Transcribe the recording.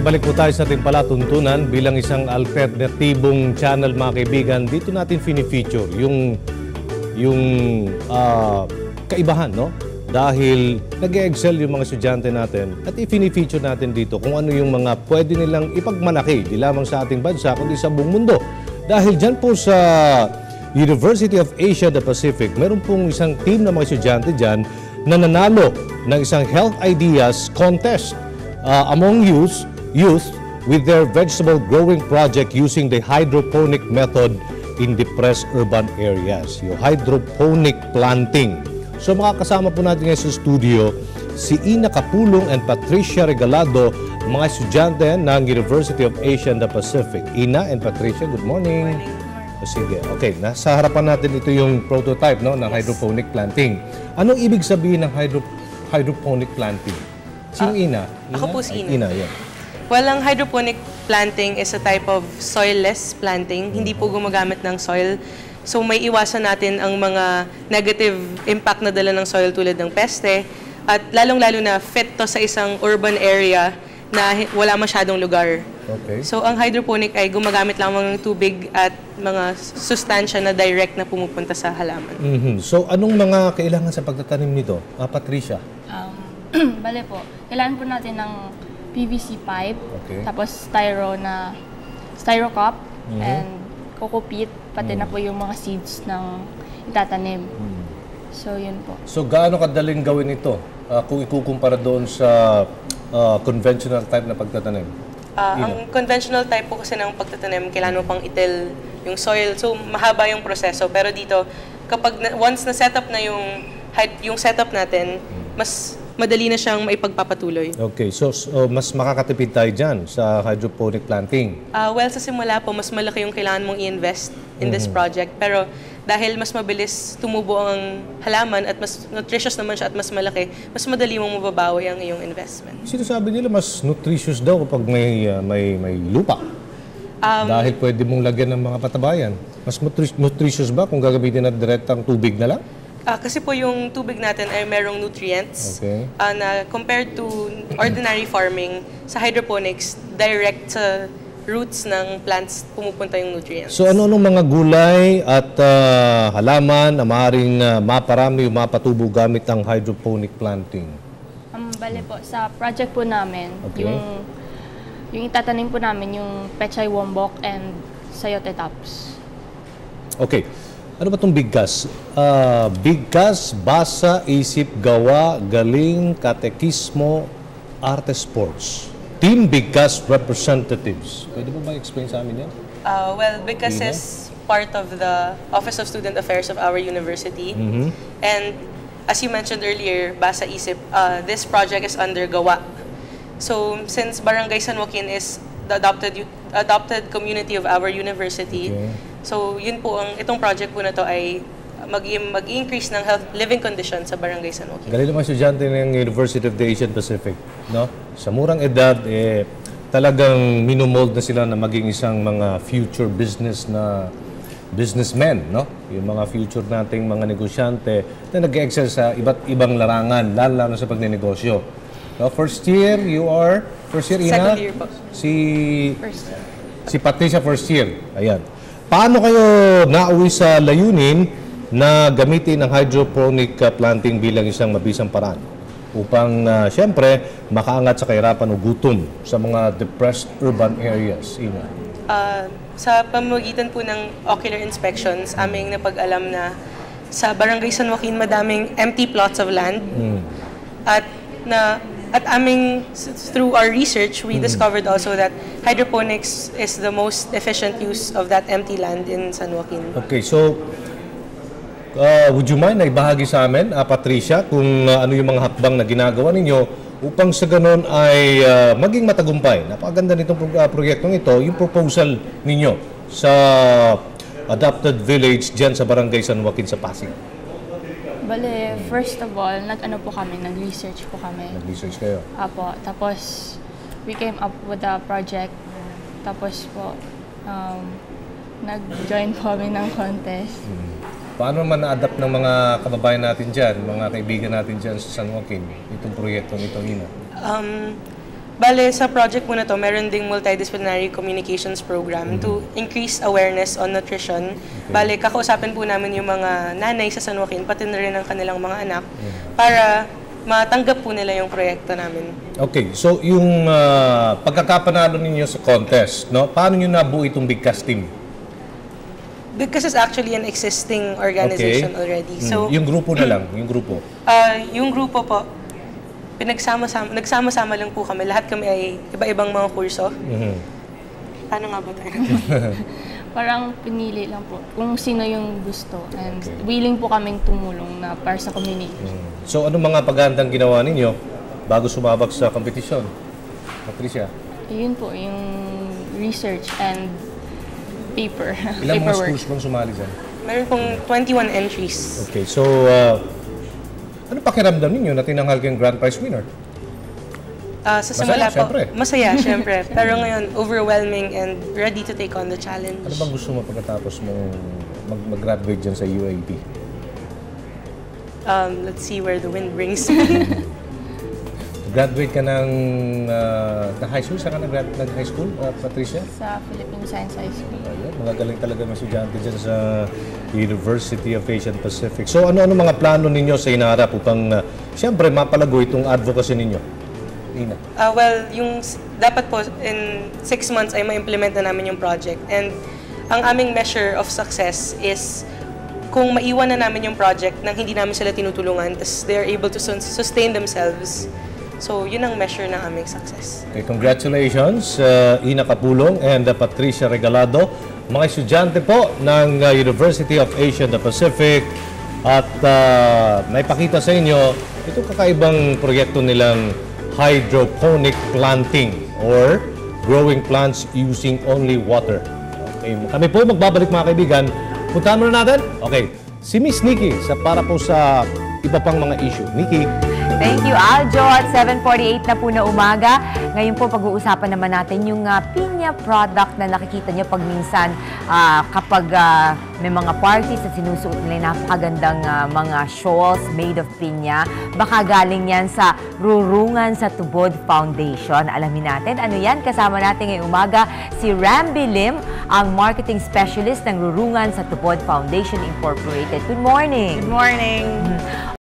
balik po tayo sa ating palatuntunan bilang isang alternatibong channel mga kaibigan. Dito natin fini-feature yung kaibahan, no? Dahil nag-excel yung mga estudyante natin at i-fini-feature natin dito kung ano yung mga pwede nilang ipagmalaki, di lamang sa ating bansa, kundi sa buong mundo. Dahil dyan po sa University of Asia the Pacific, meron pong isang team ng mga estudyante dyan na nanalo ng isang health ideas contest among youth with their vegetable growing project using the hydroponic method in depressed urban areas. Yung hydroponic planting. So makakasama po natin ngayon sa studio si Ina Capulong and Patricia Regalado, mga estudyante ng University of Asia and the Pacific. Ina and Patricia, good morning. Sige. Okay, nasa harapan natin ito yung prototype, no, ng hydroponic planting. Anong ibig sabihin ng hydroponic planting? Sino Ina? Ako po si Ina. Yeah. Well, ang hydroponic planting is a type of soilless planting. Hindi po gumagamit ng soil. So may iwasan natin ang mga negative impact na dala ng soil tulad ng peste. At lalong-lalo na fit to sa isang urban area na wala masyadong lugar. Okay. So ang hydroponic ay gumagamit lamang ng tubig at mga sustansya na direct na pumupunta sa halaman. So anong mga kailangan sa pagtatanim nito, Patricia? Bale po, kailangan po natin ng PVC pipe, okay, tapos styro cup, and coco peat, pati na po yung mga seeds ng itatanim. So, yun po. So, gaano kadaling gawin ito kung ikukumpara doon sa conventional type na pagtatanim? Ang conventional type po kasi ng pagtatanim, kailangan mo pang itil yung soil. So, mahaba yung proseso. Pero dito, kapag once na setup na yung setup natin, mas madali na siyang maipagpapatuloy. Okay. So, mas makakatipid tayo dyan sa hydroponic planting? Well, sa simula po, mas malaki yung kailangan mong i-invest in this project. Pero dahil mas mabilis tumubo ang halaman at mas nutritious naman siya at mas malaki, mas madali mong mababawi ang iyong investment. Sinasabi nila mas nutritious daw kapag may lupa. Dahil pwede mong lagyan ng mga patabayan. Mas nutritious ba kung gagamitin na direktang tubig na lang? Kasi po yung tubig natin ay merong nutrients, okay, na compared to ordinary farming, sa hydroponics, direct sa roots ng plants pumupunta yung nutrients. So ano-anong mga gulay at halaman na maaaring maparami o mapatubo gamit ang hydroponic planting? Bale po, sa project po namin, okay, yung itatanim po namin yung pechay wombok and sayote tops. Okay. Ano ba itong bigkas? Bigkas, basa, isip, gawa, galing, katekismo, arte, sports. Team Bigkas Representatives. Pwede mo ba explain sa amin yan? Well, Bigkas is part of the Office of Student Affairs of our university. And as you mentioned earlier, Basa Isip, this project is under Gawa. So, since Barangay San Joaquin is the adopted community of our university, okay, so yun po, itong project po na to ay mag-increase ng living condition sa Barangay San Joaquin. Galing naman estudyante ng University of the Asian Pacific, no? Sa murang edad, talagang minumold na sila na maging isang mga future businessmen, no? Yung mga future nating mga negosyante na nag-excel sa iba't ibang larangan, lalo sa pagnenegosyo. No, first year, first year, Ina? Second year po. Si Patricia, first year. Ayan. Paano kayo nauwi sa layunin na gamitin ang hydroponic planting bilang isang mabisang paraan upang, siyempre, makaangat sa kahirapan o gutom sa mga depressed urban areas, Ina? Sa pamamagitan po ng ocular inspections, aming napag-alam na sa Barangay San Joaquin madaming empty plots of land. At through our research, we discovered also that hydroponics is the most efficient use of that empty land in San Joaquin. Okay, so would you mind na ibahagi sa amin, Patricia, kung ano yung mga hakbang na ginagawa ninyo upang sa ganun ay maging matagumpay? Napakaganda nitong proyektong ito, yung proposal ninyo sa adopted village dyan sa Barangay San Joaquin sa Pasig. Bale, first of all, nag-research po kami. Nag-research kayo? Apo. Tapos, we came up with a project. Tapos po, nag-join po kami ng contest. Paano naman na-adapt ng mga kababayan natin dyan, mga kaibigan natin dyan sa San Joaquin, itong proyektong ito, Ina? Bale, sa project mo na to, meron ding multidisciplinary communications program to increase awareness on nutrition. Bale, kakausapin po namin yung mga nanay sa San Joaquin, pati na rin ang kanilang mga anak, para matanggap po nila yung proyekto namin. Okay, so yung pagkakapanalo ninyo sa contest, no? Paano nyo nabuo itong Bigkas team? Because it's actually an existing organization already. So, Yung grupo na lang, yung grupo. yung grupo po, nagsama-sama lang po kami. Lahat kami ay iba-ibang mga kurso. Paano nga ba tayo? Parang pinili lang po kung sino yung gusto. And willing po kaming tumulong na para sa community. So, anong mga paghandang ginawa ninyo bago sumabak sa kompetisyon? Patricia? Yun po, yung research and Ilang mga paperwork. schools bang sumali dyan? Meron pong 21 entries. Okay, so ano pakiramdam ninyo na tinanghal kayong grand prize winner? Sa simula Masaya, po, syempre. masaya, syempre. Pero ngayon, overwhelming and ready to take on the challenge. Ano bang gusto mo pagkatapos mo mag-graduate dyan sa UAP? Let's see where the wind brings me. Graduate ka ng high school? Saan ka nag-high school, Patricia? Sa Philippine Science High School. Ayun, magagaling talaga ng estudyante dyan sa University of Asian Pacific. So ano-ano mga plano ninyo sa hinaharap upang siyempre mapalago itong advocacy ninyo? Ina. Well, dapat po in 6 months ay ma-implement na namin yung project. And ang aming measure of success is kung maiwan na namin yung project nang hindi namin sila tinutulungan, tapos they're able to sustain themselves. So, yun ang measure ng aming success. Okay, congratulations, Ina Capulong and Patricia Regalado, mga estudyante po ng University of Asia and the Pacific, at naipakita sa inyo itong kakaibang proyekto nilang hydroponic planting or growing plants using only water. Okay, kami po magbabalik mga kaibigan. Puntahan muna natin. Okay, si Miss Nikki para po sa iba pang mga issue. Nikki. Thank you, Aljo. At 7:48 na po na umaga. Ngayon po, pag-uusapan naman natin yung pinya product na nakikita niyo pag minsan kapag may mga parties at sinusuot nila yung napakagandang mga shawls made of pinya. Baka galing yan sa Rurungan sa Tubod Foundation. Alamin natin ano yan. Kasama natin ngayong umaga si Ramby Lim, ang marketing specialist ng Rurungan sa Tubod Foundation Incorporated. Good morning. Good morning.